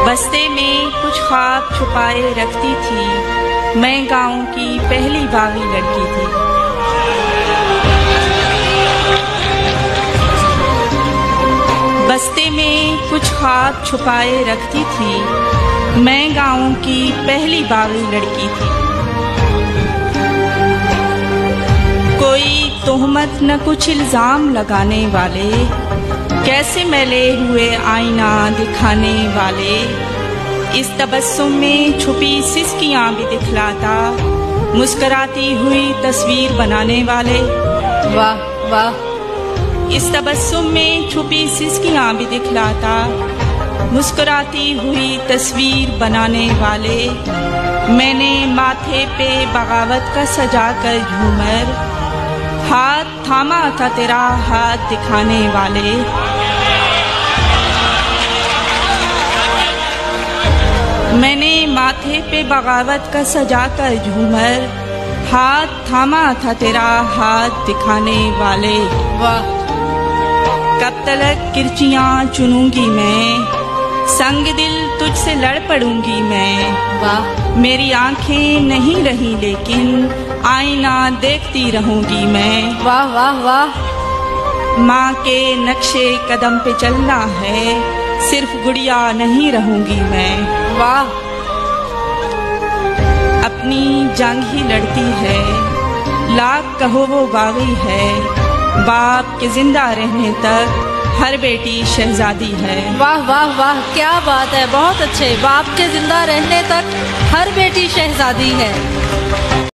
बस्ते में कुछ ख्वाब छुपाए रखती थी, मैं गाँव की पहली बागी लड़की थी। बस्ते में कुछ ख्वाब छुपाए रखती थी, मैं गाँव की पहली बागी लड़की थी। कोई तोहमत न कुछ इल्जाम लगाने वाले, कैसे मैले हुए आईना दिखाने वाले, इस तबस्सुम में छुपी सिसकियां भी दिखलाता, मुस्कुराती हुई तस्वीर बनाने वाले। वाह वाह। इस तबस्सुम में छुपी सिसकियां भी दिखलाता, मुस्कुराती हुई तस्वीर बनाने वाले। मैंने माथे पे बगावत का सजा कर झूमर, हाथ थामा था तेरा हाथ दिखाने वाले। मैंने माथे पे बगावत का सजा कर झूमर, हाथ थामा था तेरा हाथ दिखाने वाले। वाह। कब तलक किरचियां चुनूंगी मैं, संग दिल तुझसे लड़ पड़ूंगी मैं। वाह। मेरी आंखें नहीं रही लेकिन आईना देखती रहूंगी मैं। वाह वाह वाह। माँ के नक्शे कदम पे चलना है, सिर्फ गुड़िया नहीं रहूंगी मैं। वाह। अपनी जंग ही लड़ती है, लाख कहो वो बागी है, बाप के जिंदा रहने तक हर बेटी शहजादी है। वाह वाह वाह, क्या बात है, बहुत अच्छे। बाप के जिंदा रहने तक हर बेटी शहजादी है।